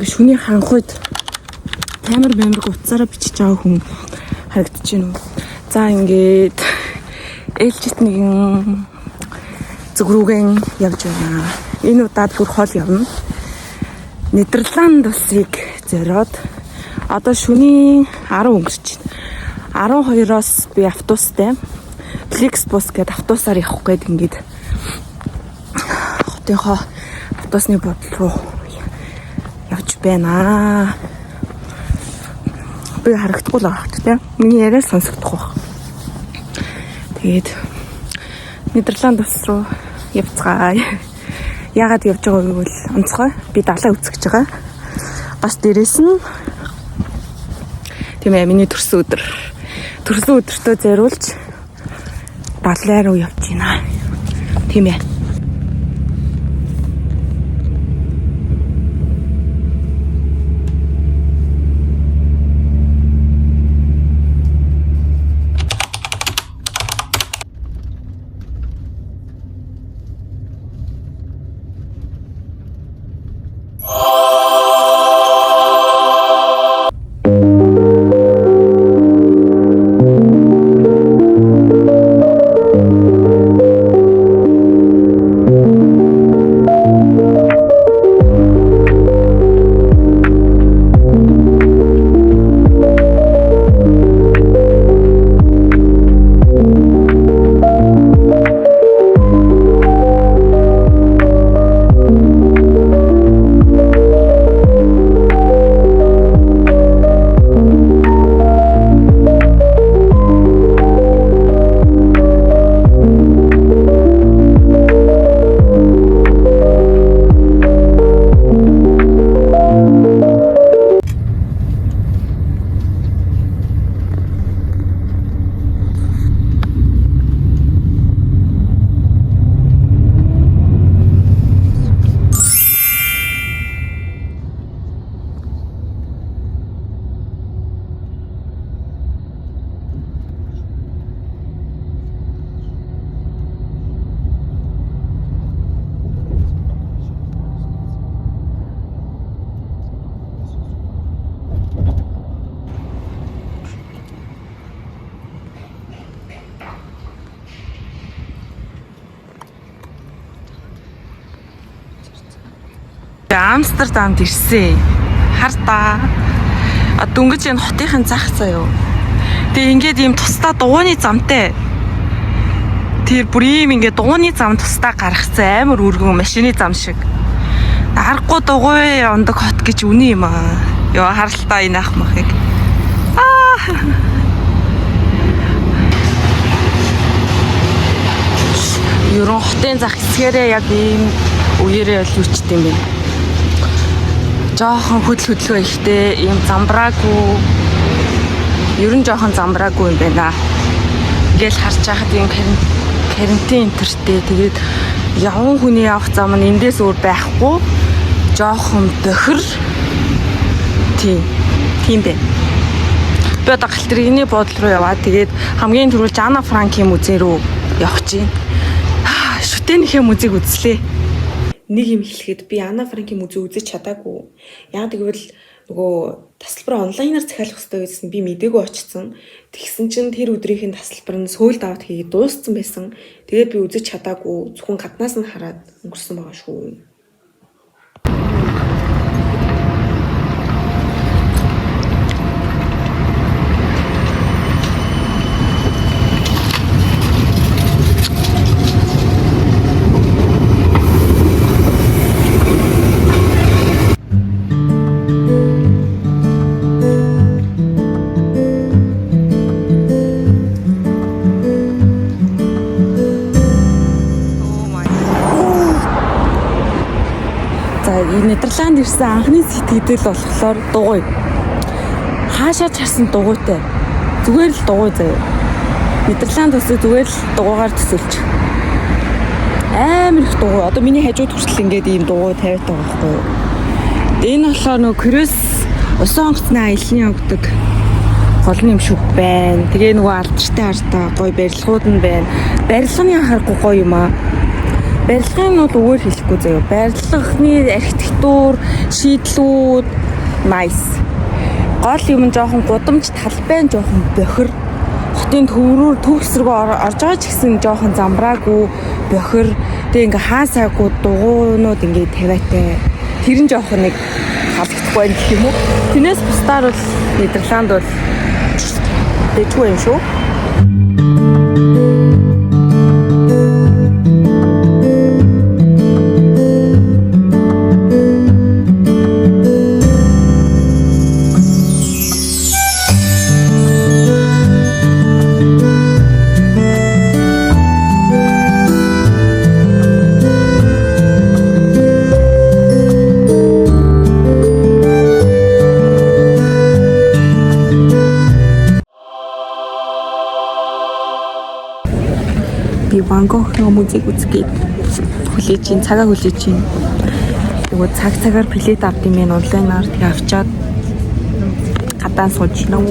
ингээ шүний ханхуйд камер утсаараа бичиж байгаа хүн харагдаж байна уу? За ингээд ээлжит нэгэн зүгрүүгэн явж байна. Энэ удаад бүр хол явна. Нидерланд улсыг зориод одоо шөнийн 10 өнгөрч байна. 12-оос би автобустай Flixbus гэдэг автобусаар явах гээд ингээд хотынхоо автобусны бодол руу явж байна. Би харагдахгүй л байгаа тийм. Миний яриа сонсогдох байх. Тэгээд Нидерланд улс руу явцгаая. Яагаад явж байгааг бол онцгой. Би далаа үзэж байгаа. Бас дээрэс нь тийм ээ миний төрсөн өдөртөө зориулж далай руу явж байна. Тийм ээ. Амстердамд ирсэн. Хартаа. Дөнгөж энэ хотынхын зах заяа. Тэгээ ингээд ийм тусдаа дугуйны замтай. Тэр бүр ийм ингээд дугуйны зам тусдаа гаргацсан амар өргөн машины зам шиг. Аргагүй дугуй ондог хот гэж үнэн юм аа. Йоо харалтаа энэ ах махыг. Ерөн хотын зах хэсгээрээ яг ийм үеэрээ л үчт юм байна. Жохон хөдөлгөө ихтэй ийм замбраагүй ер нь жохон замбраагүй юм байна. Ингээл харж байхад ийм карантин интертэй тэгээд явган хүний явах зам нь эндээс өөр байхгүй жохон дохир тийм бэ. Би одоо Галтерины буудлын руу яваад тэгээд хамгийн түрүүл Анна Франкийн музей рүү явах чинь шүтэнийхээ музейг үзлээ. Нэг юм хэлэхэд би Анна Франкийн музей үзэж чадаагүй. Яг тэгвэл нөгөө тасалбар онлайнаар захиалах хэрэгтэй байсан би мдээгүй очсон. Тэгсэн чинь тэр өдрийнх нь тасалбар нь сөүлд аваад хийгээд дууссан байсан. Тэгээд би үзэж чадаагүй. Зөвхөн гаднаас нь хараад өнгөрсөн байгаа шүү. Нидерланд ирсэн анхны сэтгэл болохоор дугуй. Хаашаа ч харсан дугуйтай. Зүгээр л дугуй заяа. Нидерланд улсыг зүгээр л дугуйгаар төсөлж. Амар их дугуй. Одоо миний хажууд хүртэл ингээд ийм дугуй тавиад байгаа байхгүй юу? Энэ болохоор нөгөө крёс усан онгоцны аяллаа өгдөг гол юм шиг байна. Тэгээ нөгөө алдартай артаа гоё барилгууд нь байна. Барилгын харахгүй гоё юм аа. Барилгын нь бол өөр хэлбэр. хэлэхгүй заяа. Барилгын архитектур, шийдлүүд nice. Гол юм жоохон гудамж талбайн жоохон бохир. Хотын төв рүү орж байгаа ч гэсэн жоохон замбраагүй бохир. Тэгээ ингээ хаасаагүй дугуйнууд ингээ тавиатай. Тэр нь жоохон нэг халагдахгүй байх гэх юм уу. Тэрнээс бусдаар бол Нидерланд бол дэжгүй юм шүү. Ван Гогны музейг үзгээд хүлээж ин цагаа хүлээж ин. Нөгөө цагаар билет авд юм байна онлайнаар тэгээ авчаад гадаа сууж нөө.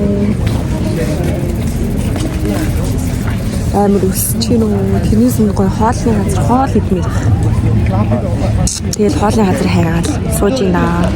Амар өсч нөө. Тэрнээс нэг гой хоолны газар хоол идмээр. Тэгэл хоолны газар хайгаад сууж ин даа.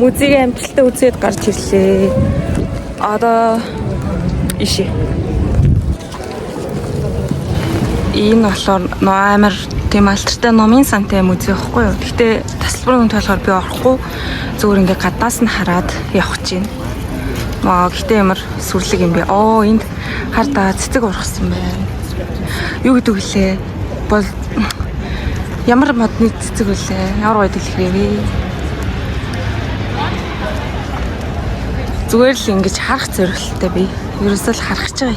Музейг амжилттай үзээд гарч ирлээ. Одоо ишээ. Энэ болохоор амар тийм алтартай номын сантай музей байхгүй юу. Гэхдээ тасалбарын үнэтэй болохоор би орохгүй. Зүгээр ингээ гаднаас нь хараад явах гэж байна. Гэхдээ ямар сүрлэг юм бэ? Энд хардаа цэцэг ургасан байна. Юу гэдэг вүлээ? Бол ямар модны цэцэг вүлээ? Ямар гоё дэлгэрээ вэ? Зүгээр л ингэж харах зорилттой би. Ерөөсөө л харах гэж байгаа.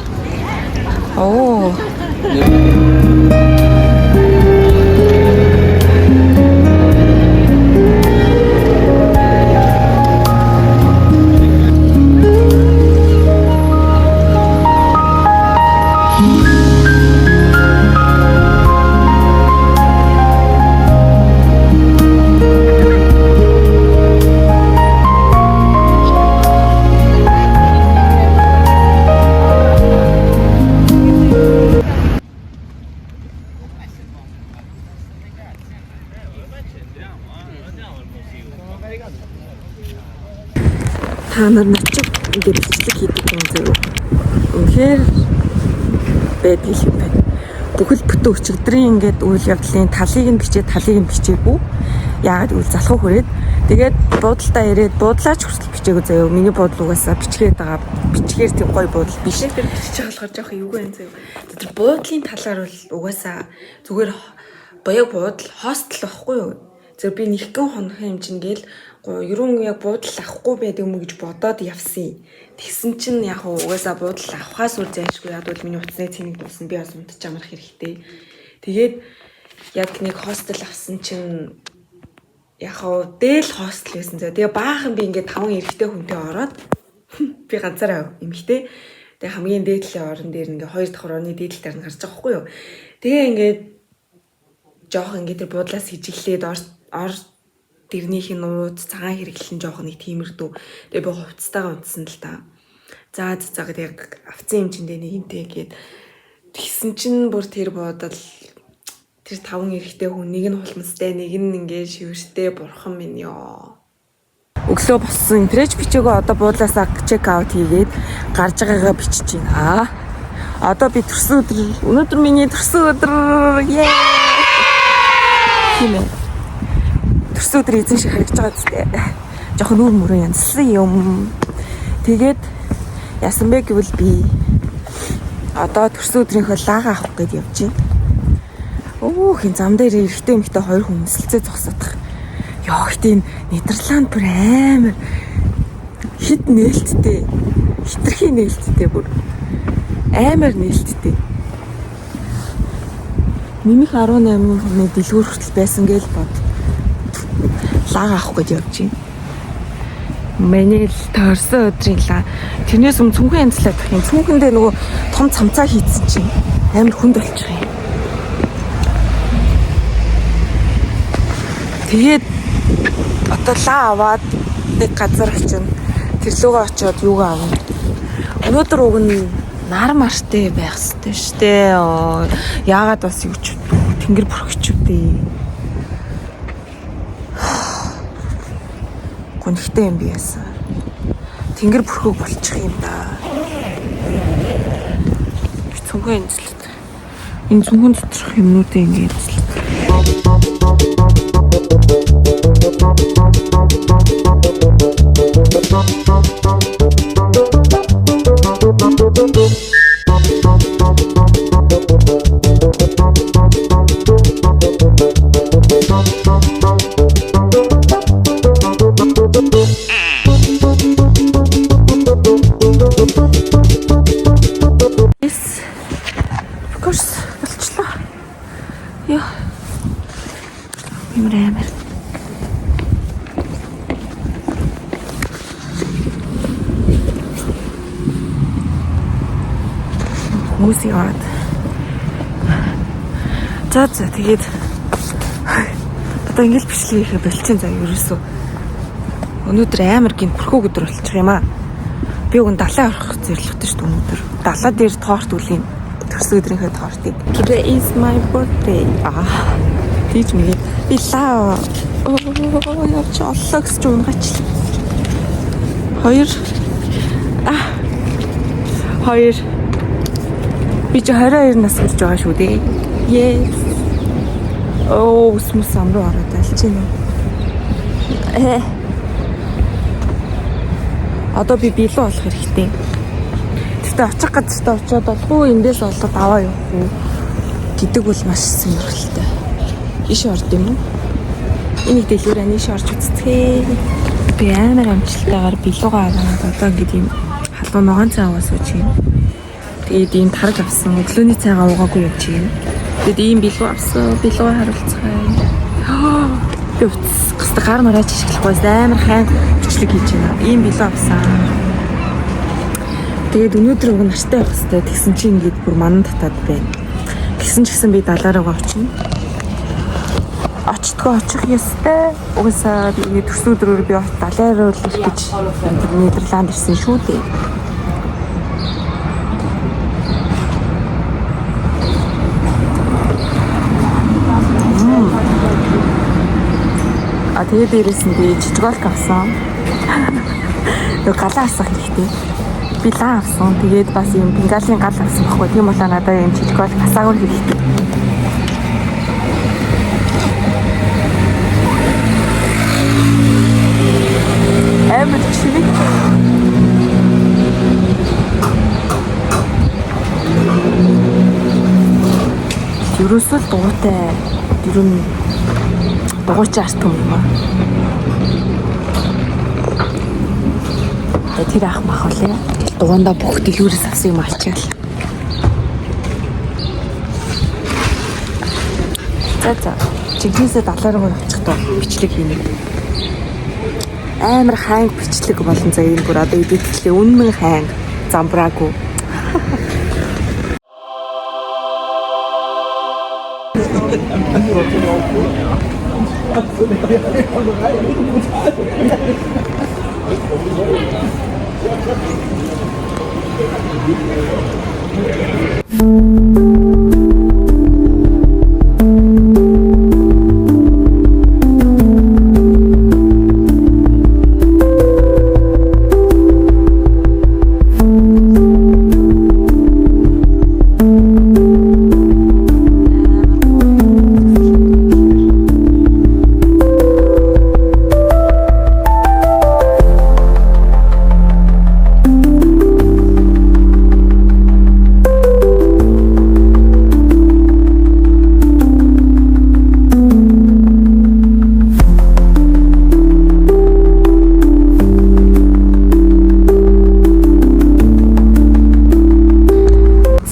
Та нар ночиг ингээд бичлэг хийдэг юм зөө. Үнэхээр байдаг юм байна. Бүхэл бүтэн өчигдрийн ингээд үйл явдлын талыг нь бичээгүй. Яагаад гэвэл залхуу хүрээд тэгээд буудалтаа ирээд буудлаач хүртэл бичээгүй зөө. Миний буудал угаасаа бичгээд байгаа. Бичгээр тийм гоё буудал биш. Тэр бичиж болохоор жоох эвгүй юм зөө. Тэр буудлын талаар бол угаасаа зүгээр боёо буудал хостел байхгүй юу? Зөв би нэгэн хоногын хэмжингээл ерөн яг буудал авахгүй байдаг юм гэж бодоод явсан. Тэгсэн чинь яг угаасаа буудал авахаас үл зайлшгүй ядвал миний утасны цэнийг дуусна. Би бас унтаж амрах хэрэгтэй. Тэгээд яг нэг хостел авсан чинь яг хоо дээл хостел байсан зөө. Тэгээ баахан би ингээд 5 эрэгтэй хүнтэй ороод би ганцаараа эмэгтэй. Тэгээ хамгийн дээдлийн орон дээр ингээ 2 дахь орны дээдэл дээр нь гарч байгаа хгүй юу. Тэгээ ингээд жоох ингээд тэр буудлаас хижиглээд ор дэрнийх нь ууд цагаан хэрэглэн жоох нэг тиймэрдүү. Тэгээ би хувцастайгаа унтсан л та. За яг авцсан хэмжээндээ нэг юмтэй гээд тэгсэн чинь бүр тэр буудал тэр 5 эрэгтэй хүн нэг нь хулмастай нэг нь ингээ шивэртэй бурхан минь ёо. Өглөө боссон трэч бичээгөө одоо буудлаасаа чек аут хийгээд гарч байгаагаа бичиж байна. Одоо би төрсөн өдөр өнөөдөр миний төрсөн өдөр яа. Тийм ээ. Төрсөн өдөр эзэн шиг харагдаж байгаа зү. Жохон нүүр мөрөө янзсан юм. Тэгээд яасан бэ гэвэл би одоо төрсөн өдрийнхөө лага авах гээд явж байна. Хин зам дээр эрэгтэй эмэгтэй 2 хүн нисэлцээ зогсоодох. Яа гэтээ Нидерланд бүр амар хит нээлттэй. Хитрхи нээлттэй бүр амар нээлттэй. Нэмэх 18 хүний дэлгүүр хүртэл байсан гэж бод. Лага авах гэж явж байна. Миний төрсөн өдрийн лаа. Тэрнээс цүнхэн янзлаад байх юм. Цүнхэндээ нөгөө том цамцаа хийцэн чинь амар хүнд болчих юм. Тэгээд одоо лаа аваад нэг газар очино. Тэр лугаа очиод юугаа авна. Өнөөдөр уг нь нар мартай байх хэрэгтэй шүү дээ. Яагаад бас юу ч тэнгэр бүрхчүүдээ. Гүнхтэй юм би яасан. Тэнгэр бүрхөг болчих юм да. Цүнхэн эзлэт. Энэ цүнхэн доторх юмнуудыг ингэ эзлэт. Хүмүүсийг аваад. За тэгээд одоо ингээл бичлэг хийхэ болчихын заа ерөөсөө. Өнөөдөр амар гинт бүрхөг өдөр болчих юм аа. Би өгөн далайн орох зэрлэгтэй шүү дээ өнөөдөр. Далаа дээр торт үлийн төрсөн өдрийнхөө тортыг. Today is my birthday. Тийч мэгээ. Би лаа. Явж оллоо гэж унгач. 2 би ч 22 нас болж байгаа шүү дээ. Yes. Смус амруу ороод алж байна. Одоо би билүү болох хэрэгтэй. Тэгтээ очих газартаа очиод болохгүй эндээс олоод аваа явах уу гэдэг бол маш сонирхолтой. Иш орд юм уу? Энийг дэлгүүрээ нийш орж үзтгээ. Би амар амжилттайгаар билүүгээ аваад одоо ингэ юм халуун ногоон цайгаа сууж юм. Тэгээд ийм тараг авсан. Өглөөний цайгаа уугаагүй явж юм. Тэгээд ийм билүү авсан. Билүүгээ харуулцгаая. Гэвч гар мараач шиглэхгүй амар хайн бичлэг хийж байна. Ийм билүү авсан. Тэгээд өнөөдөр уг нартай байх хэрэгтэй. Тэгсэн чинь ингээд бүр манан татаад байна. Тэгсэн ч гэсэн би далаараа очино. Очих ёстой. Угаасаа би төрсөн өдрөөр би далаараа л гэж Нидерланд ирсэн шүү дээ. Тэгээд дээрээс нь би жижиголк авсан. Нөгөө галаа авсан хэрэгтэй. Би лаа авсан. Тэгээд бас юм бенгалийн гал авсан баггүй. Тийм болоо надад юм жижиголк асаагүй хэрэгтэй. Амар чимэг. Ерөөсөө дугуйтай. Тэр нь дугуйчаас том юм аа. Тэр ах мах үлээ. Дугуйнда бүх дэлгүүрээс авсан юм алчаал. За. жинхэнэсээ далаараа авчихдаг бичлэг хийнэ. Амар хайнг бичлэг болон за энэ бүр одоо эдгэтлээ үнэн хайнг замбраагүй.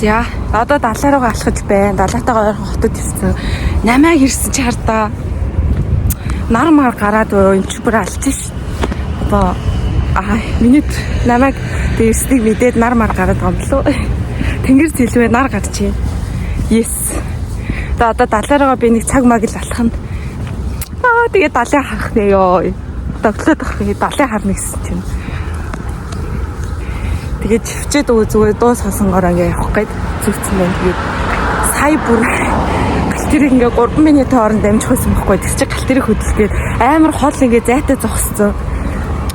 За одоо далаа руугаа алхаж байна. Далаатайгаа ойрхон хотод ирсэн. Намайг ирсэн чи хардаа. Нар мар гараад энэ ч бүр алж ш. Одоо миний намайг дээрснийг мэдээд нар мар гараад байгаа юм лөө. Тэнгэр зэлвэ нар гарч юм. Yes. Одоо далаа руугаа би нэг цаг маг л алхах нь. Тэгээ далаа харах нэ ёо. Доглоод ах би далаа харна гэсэн чинь. Тэгээд чивчээд зүгээр дуу сонсонгоор ингээ явах гээд зүгцэн байна. Тэгээд сая бүр галтерийг ингээ 3 минутын хооронд дамжих байсан байхгүй. Тэр чинь галтерийг хөдөлгөөд амар хол ингээ зайтай зогсцсон.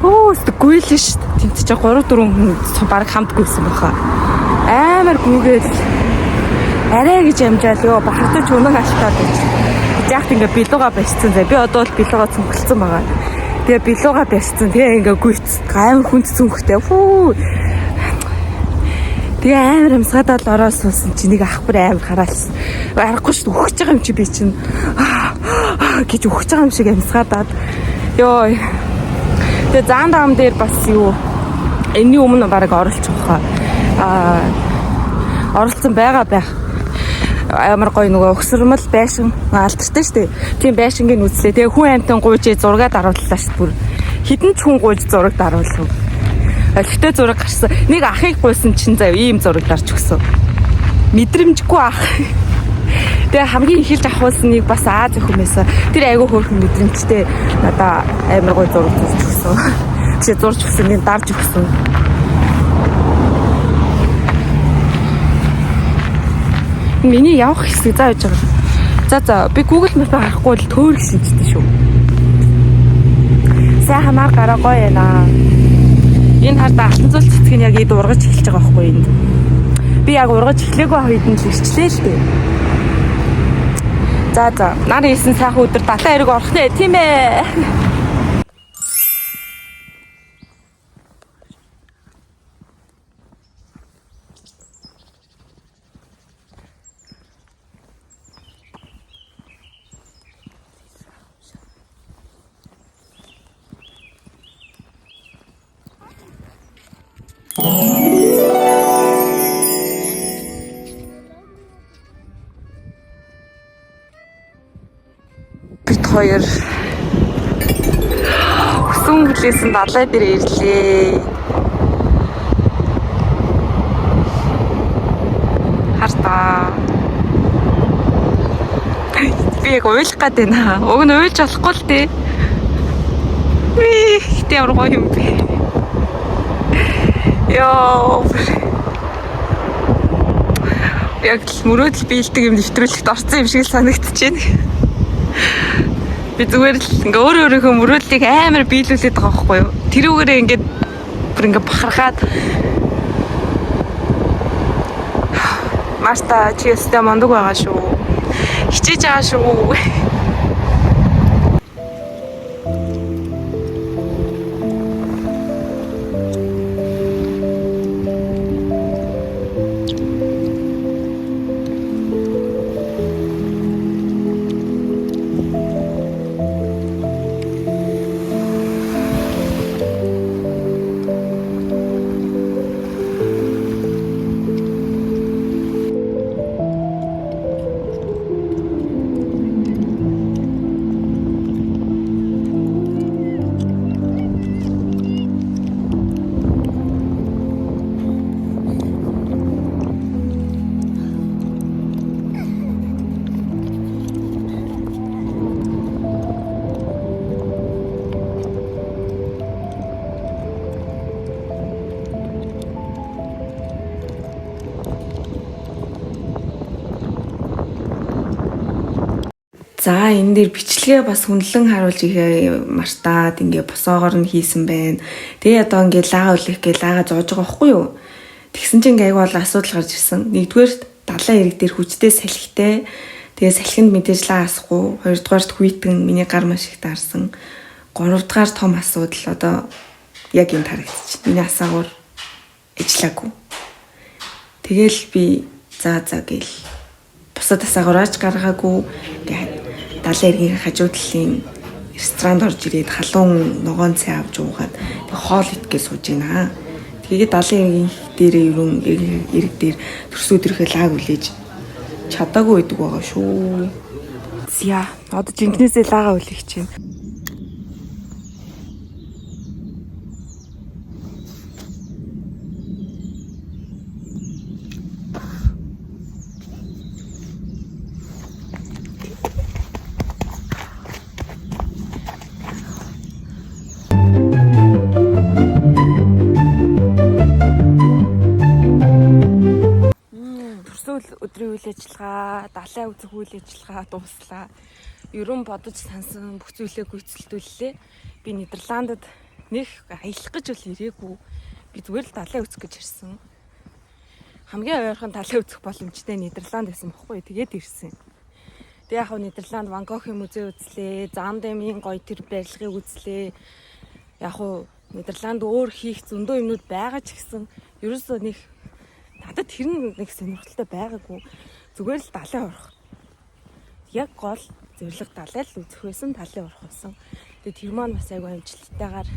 Гүйл ш. Тэнт чи 3 4 хүн баг хамт гүйсэн баха. Амар гүгээл арай гэж амжаал ёо бахартаж өнөг алтаад байж. Яахт ингээ билууга барьцсан. Би одоо бол билууга цөнгөлцсөн байгаа. Тэгээ билууга барьцсан. Тэгээ ингээ гүйц амар хүнд цөнгөхтэй. Тэгээ амар амсгаадаад ороод суусан чи нэг ах бүр амар хараалсан. Аргагүй шүү өгч байгаа юм чи би чинь гэж өгч байгаа юм шиг амсгаадаад. Йоо. Тэгээ заан даам дээр бас юу энэний өмнө бараг оролцох хаа. Оролцсон байгаа байх. Амар гоё нөгөө өгсөрмөл байшин алдартай шүү дээ. Тийм байшингийн үзлээ. Тэгээ хүн амтан гуйжээ зураг дарууллаа шүү бүр. Хідэн ч хүн гуйж зураг даруулв. Өлтөө зураг гарсан. Нэг ахыг гуйсан чинь заяа ийм зураг дарж өгсөн. Мэдрэмжгүй ах. Тэгээ хамгийн ихэлж авахулсан нэг бас Аз хүмүүс. Тэр айгүй хөөрхөн мэдрэмжтэй надаа амар гоё зураг зурж өгсөн. Тэгээ зурж өгсөн, нэг дарж өгсөн. Миний явах хэсэг зааж байгаа. За би Google Map-ыг харахгүй л төөрөх шинжтэй шүү. Сайхан нар гараа гоё яана. Энэ хардаа алтан цул цэцэг нь яг эд ургаж эхэлж байгаа байхгүй энд. Би яг ургаж эхлэегүй хойд нь л ирчлээ л дээ. За нар ийсэн сайхан өдөр далайн хэрэг орох нэ тийм ээ. Бид хоёр хүсэн хүлээсэн далай дээр ирлээ. Хартаа. Би яг уйлах гээд байна. Уг нь уйлж болохгүй л дээ. Гэтэ ямар гоё юм бэ. Йоо. Яг мөрөөдөл биелдэг юм нэвтрүүлэхт орсон юм шиг санагдчихэв. Би зүгээр л ингээ өөрийнхөө мөрөөдлийг амар биелүүлээд байгаа байхгүй юу? Тэрүүгээрээ ингээд бүр ингээ бахархаад Марта чи өстэй мондөг байгаа шүү. Хичээж байгаа шүү. За энэ дээр бичлэгээ бас хүнлэн харуулж ихээ мартаад ингээ босоогоор нь хийсэн байна. Тэгээ одоо ингээ лага үлэх гээ лага зоож байгаа байхгүй юу? Тэгсэн чинь ингээ айгүй бол асуудал гарч ирсэн. Нэгдүгээр далайн ирэг дээр хүчтэй салхитай. Тэгээ салхинд мэдээж лага асахгүй. Хоёрдугаарт хүйтэн миний гар маш их таарсан. Гуравдугаар том асуудал одоо яг энэ харагдчих. Миний асаагуур ижлаагүй. Тэгэл би за гээл бусад асаагуураач гаргаагүй. Тэгээ далайн иргэн хажуу талын ресторанд орж ирээд халуун ногоон цай авч уугаад тэг хоол итгэж сууж байна. Тэгээд далайн иргэн дээр ерөн ирэг дээр төрсөд ирэхэл лаг үлээж чадаагүй байдаг байгаа шүү. Зя одоо жинкнээсээ лагаа үлээх чинь. Өдрийн үйл ажиллагаа, далайн үзэх үйл ажиллагаа дууслаа. Ерөн бодож сансан бүх зүйлээ гүйцэлдүүллээ. Би Нидерландад нэг аялах гэж бол ирээгүй. Би зүгээр л далайн үзэх гэж ирсэн. Хамгийн ойрхон далайн үзэх боломжтой Нидерланд байсан бохгүй. Тэгээд ирсэн. Тэгээ яг Нидерланд Ван Гогхийн музей үзлээ, Заандемийн гоё тэр барилгыг үзлээ. Яг Нидерланд өөр хийх зөндөө юмнууд байгаа ч гэсэн ерөөсөө нэг надад тэр нэг сонирхолтой байгаагүй. Зүгээр л далайн орох. Яг гол зөвлөг далай л үзэх байсан, далайн орох байсан. Тэгээд тэр маань бас айгүй амжилттайгаар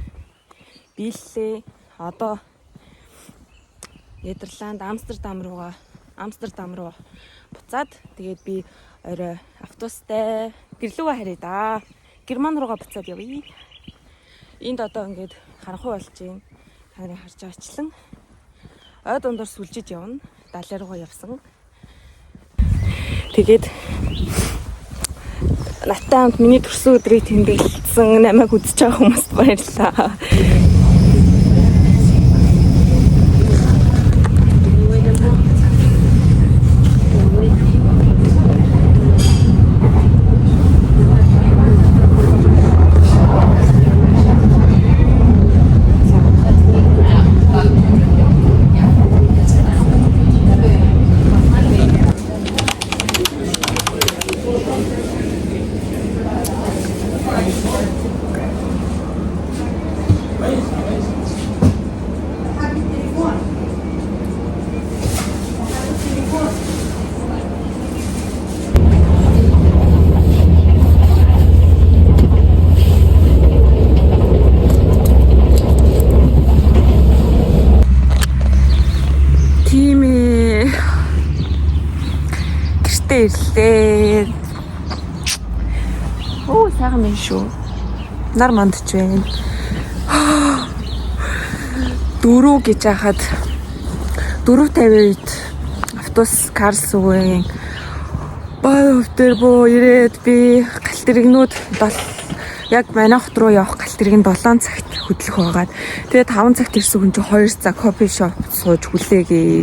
биеллээ. Одоо Нидерланд Амстердам руу буцаад тэгээд би орой автобустай гэрлүүгээ харъя да. Герман руугаа буцаад явъя. Энд одоо ингээд харанхуй болж байна. Та нарыг харж байгаачлан ой дундор сүлжиж явна. Далай руугаа явсан. Тэгээд наттай хамт миний төрсөн өдрийг тэмдэглэсэн намайг үзэж байгаа хүмүүст баярлалаа. Ирлээ. Оо сайхан байна шүү. Нар мандч байна. Дөрөв гэж хахад 4:50 үед автобус Карлсруhen баавтер боо ирээд би галт иргэнүүд яг манай хот руу явах галт иргэн 7 цагт хөдлөх байгаад тэгээ 5 цагт ирсэн хүн чинь 2 цаг кофе шоп сууж хүлээгээ.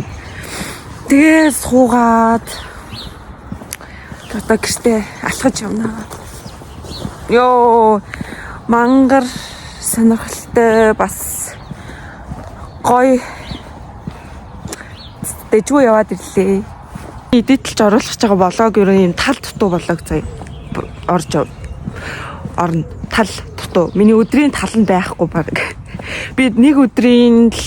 Тэгээ суугаад одоо гэртээ алхаж явна. Йоо мангар сонирхолтой бас гоё дэжгүй яваад ирлээ. Эдитэлж оруулах гэж байгаа блог ер нь тал дутуу блог заяа орж орно. Тал дутуу. Миний өдрийн тал нь байхгүй баг. Би нэг өдрийн л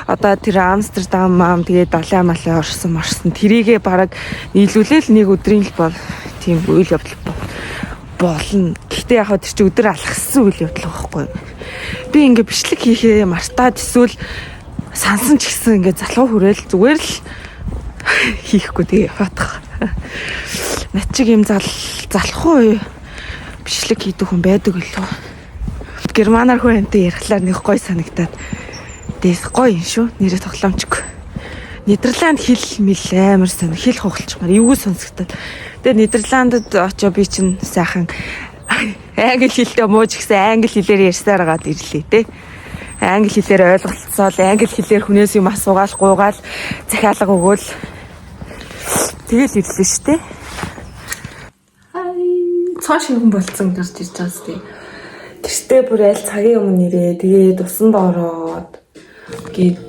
одоо тэр Амстердам тэгээд далайн малын орсон тэрийгээ бараг нийлүүлээл нэг өдрийн л бол тийм үйл явдал болно. Гэхдээ яг тэр чи өдөр алхсан үйл явдал байхгүй. Би ингээ бичлэг хийхээ мартаад эсвэл сансан ч гэсэн ингээ залхуу хүрээл зүгээр л хийхгүй тэгээ яваадах. Над чиг юм залхуу бичлэг хийдэг хүн байдаг лөө. Германаар хүнтэй ярихлаар нэг гой санагдаад. Дэс гоё юм шүү. Нэрээ тоглоомчгүй. Нидерланд хэл мэл амар сонь хэл хугалчмаар эвгүй сонсогдоод. Тэгээ Нидерландд очоо би чинь сайхан англи хэлтэй мууж гисэн англи хэлээр ярьсаар гаад ирлээ те. Англи хэлээр ойлголцоол англи хэлээр хүнээс юм асуугаал гуйгаал захиалга өгөөл тэгэл ирлээ штэ. цоо шингэн болцсон гарч ирж байгаа зү. Гэртээ бүр аль цагийн өмнө ирээ. Тэгээд усанд ороод гээд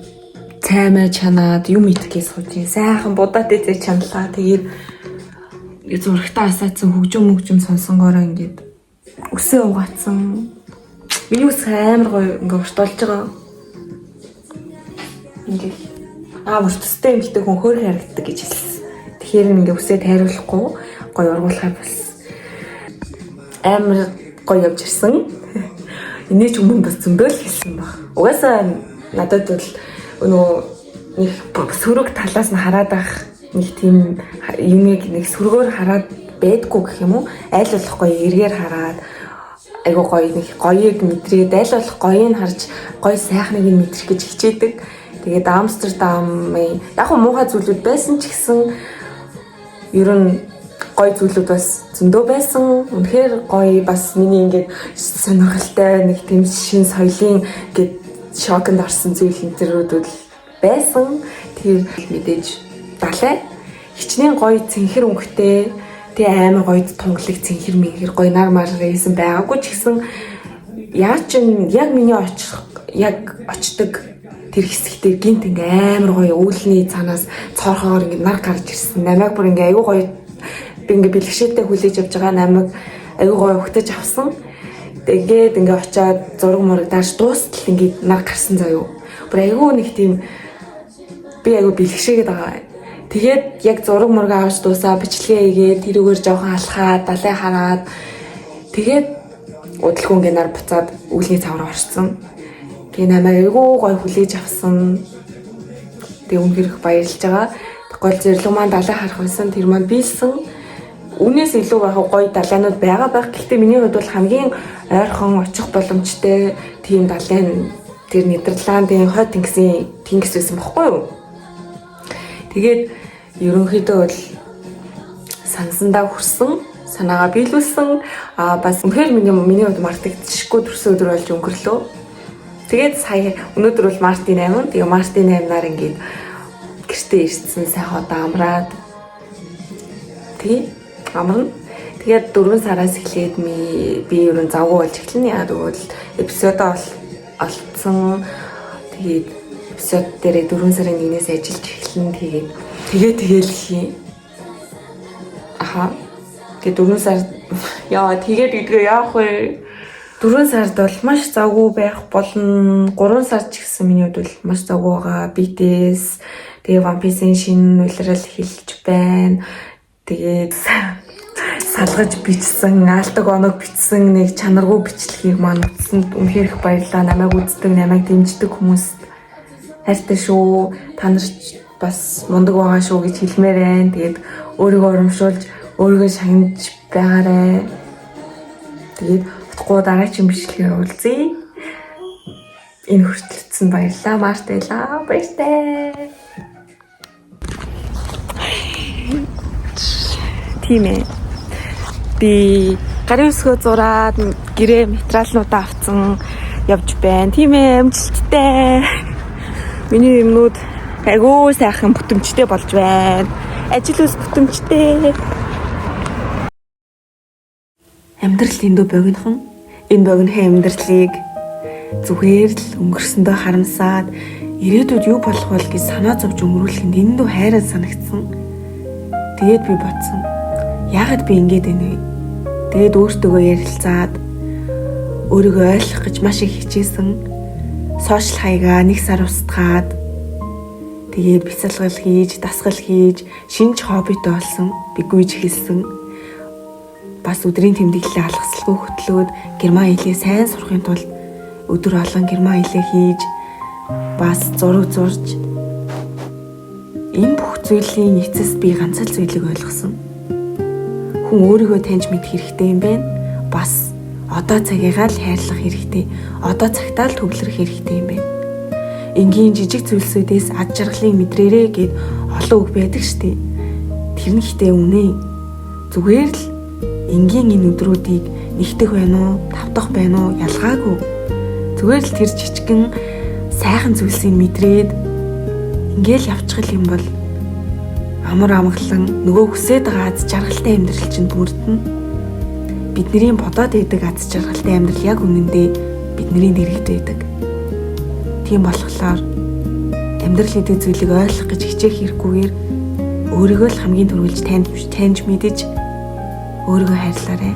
цаймаа чанаад юм идэхээ сууж сайхан будаатай зэ чанлаа. Тэгээд зурагтаа асаацсан хөгжим сонсонгороо ингээд өсөө угаацсан. Миний ус амар гоё ингээд уртолж байгаа. Ингээд уртстай юм ихтэй хүн хөөр харагддаг гэж хэлсэн. Тэгэхээр ингээд үсээ тайруулахгүй гоё ургуулахаар болсон. Амар гоё явж ирсэн. Эний ч өмнө бас зөндөл хэлсэн баг. Угаасаа надад бол нөгөө нэг сөрөг талаас нь хараад ах нэг тийм юмыг нэг сөргөөр хараад байдгүй гэх юм уу? Аль болох гоё эргээр хараад айгу гоё нэг гоёыг мэдрээд аль болох гоёыг харж гоё сайхныг нь мэдрэх гэж хичээдэг. Тэгээд Амстердамын яг хөө муухай зүйлүүд байсан ч гэсэн ер нь гоё зүйлүүд бас зөндөө байсан. Үнэхээр гоё бас миний ингээд сонирхолтой нэг тийм шин соёлын гээд шоконд орсон зүйл энэ байсан. Тэр мэдээж далай хичнээн гоё цэнхэр өнгөтэй тэг амар гоё тунгалаг цэнхэр мэнхэр гоё нар маргасан байгаагүй ч гэсэн яг миний очдог тэр хэсэгтээ гинт ингээ амар гоё үүлний цаанаас цоорхоор ингээ нар гарч ирсэн. Намайг бүр ингээ аюу гоё би ингээ бэлгшээтэй хүлээж авч байгаа намайг аюу гоё өгтөж авсан. Тэгээд ингээ очиад зураг мураг daаш дуустал ингээ нар гарсан заяо. Бүр аюу нэг тийм би аюу бэлгшээгээд байгаа. Тэгээд яг зураг мураг авч дуусаа бичлэгээ хийгээд тэрүүгээр жоохон алхаад далай хараад тэгээд удалгүй ингээ нар буцаад үүлний цав руу орсон. Тэгээ намайг айгүй гоё хүлээж авсан. Тэгээ үнэхээр их баярлж байгаа. Гол зэрлэг маань далай харах байсан. Тэр маань биелсэн. Үнээс илүү гоё далайнууд байгаа байх. Гэхдээ миний хувьд бол хамгийн ойрхон очих боломжтой тийм далайн тэр Нидерландын хойд тэнгис байсан бохгүй юу? Тэгээд ерөнхийдөө бол сансандаа хүрсэн. Санаагаа биелүүлсэн. Бас үнэхээр миний хувьд мартагдчихгүй төрсөн өдөр болж өнгөрлөө. Тэгээд сая өнөөдөр бол Мартын 8. Тэгээ Мартын 8-аар ингээд гэртээ ирсэн сайхан удаа амраад амарна. Тэгээд 4 сараас эхлээд би ерөн завгүй болж эхэлнэ. Яг тэгвэл эпизодоо олцсон. Тэгээд эпизод дээр 4 сарын 1-ээс ажиллаж эхэлнэ. Тэгээд хий. Тэгээд 4 сар тэгээд идгээ яах вэ? 4 сард бол маш завгүй байх болно. 3 сар ч гэсэн миний хувьд бол маш завгүй байгаа. BTS тэгээ One Piece-ийн шинэ улирал эхэлж байна. Тэгээд салгаж бичсэн, алтаг оног бичсэн нэг чанаргүй бичлэгийг маань утсанд үнэхээр их баярлалаа. Намайг үздэг, намайг дэмждэг хүмүүст хайртай шүү. Та нар бас мундаг байгаа шүү гэж хэлмээр байна. Тэгээд өөрийгөө урамшуулж, өөрийгөө шагнаж байгаарай. Тэгээд утгагүй дараагийн бичлэгээр уулзъя. Энэ хүртэлцэн баярлалаа. Мартайла баяртай. Тийм ээ. Би гарын өсгөө зураад гэрээ материалнуудаа авсан явж байна. Тийм ээ, амжилттай. Миний юмнууд айгүй сайхан бүтэмжтэй болж байна. Ажил ус бүтэмжтэй. Амьдрал эндөө богинохон. Энэ богинохон амьдралыг зүгээр л өнгөрсөндөө харамсаад ирээдүйд юу болох вэ гэж санаа зовж өнгөрүүлэхэд эндөө хайраа санагдсан. Тэгээд би бодсон. Яагаад би ингэж байна вэ? Тэгээд өөртөөгөө ярилцаад өөрийгөө ойлгох гэж маш их хичээсэн. Сошиал хаягаа 1 сар устгаад тэгээд бяцалгал хийж, дасгал хийж, шинж хоббитой болсон. Би гүйж хэлсэн. Бас өдрийн тэмдэглэлээ алгасалгүй хөтлөөд герман хэлээ сайн сурахын тулд өдөр болгон герман хэлээ хийж бас зураг зурж энэ бүх зүйлийн эцэс би ганц л зүйлийг ойлгосон. Хүн өөрийгөө таньж мэдэх хэрэгтэй юм байна. Бас одоо цагийгаа л хайрлах хэрэгтэй. Одоо цагтаа л төвлөрөх хэрэгтэй юм байна. Энгийн жижиг зүйлсүүдээс ад жаргалыг мэдрээрэй гэд олон үг байдаг штеп. Тэр нь ихтэй үнэ. Зүгээр л энгийн энэ өдрүүдийг нэгтгэх байна уу, тавтах байна уу ялгаагүй. Зүгээр л тэр жижигэн сайхан зүйлсийг мэдрээд ингээл явчих юм бол амар амгалан нөгөө хүсээд байгаа аз жаргалтай амьдрал чинь бүрдэнэ. бидний бодоод байдаг аз жаргалтай амьдрал яг үнэндээ бидний дэргэд байдаг. Тийм болохоор амьдрал гэдэг зүйлийг ойлгох гэж хичээх хэрэггүйгээр өөрийгөө л хамгийн түрүүлж таньж мэдэж өөрийгөө хайрлаарай.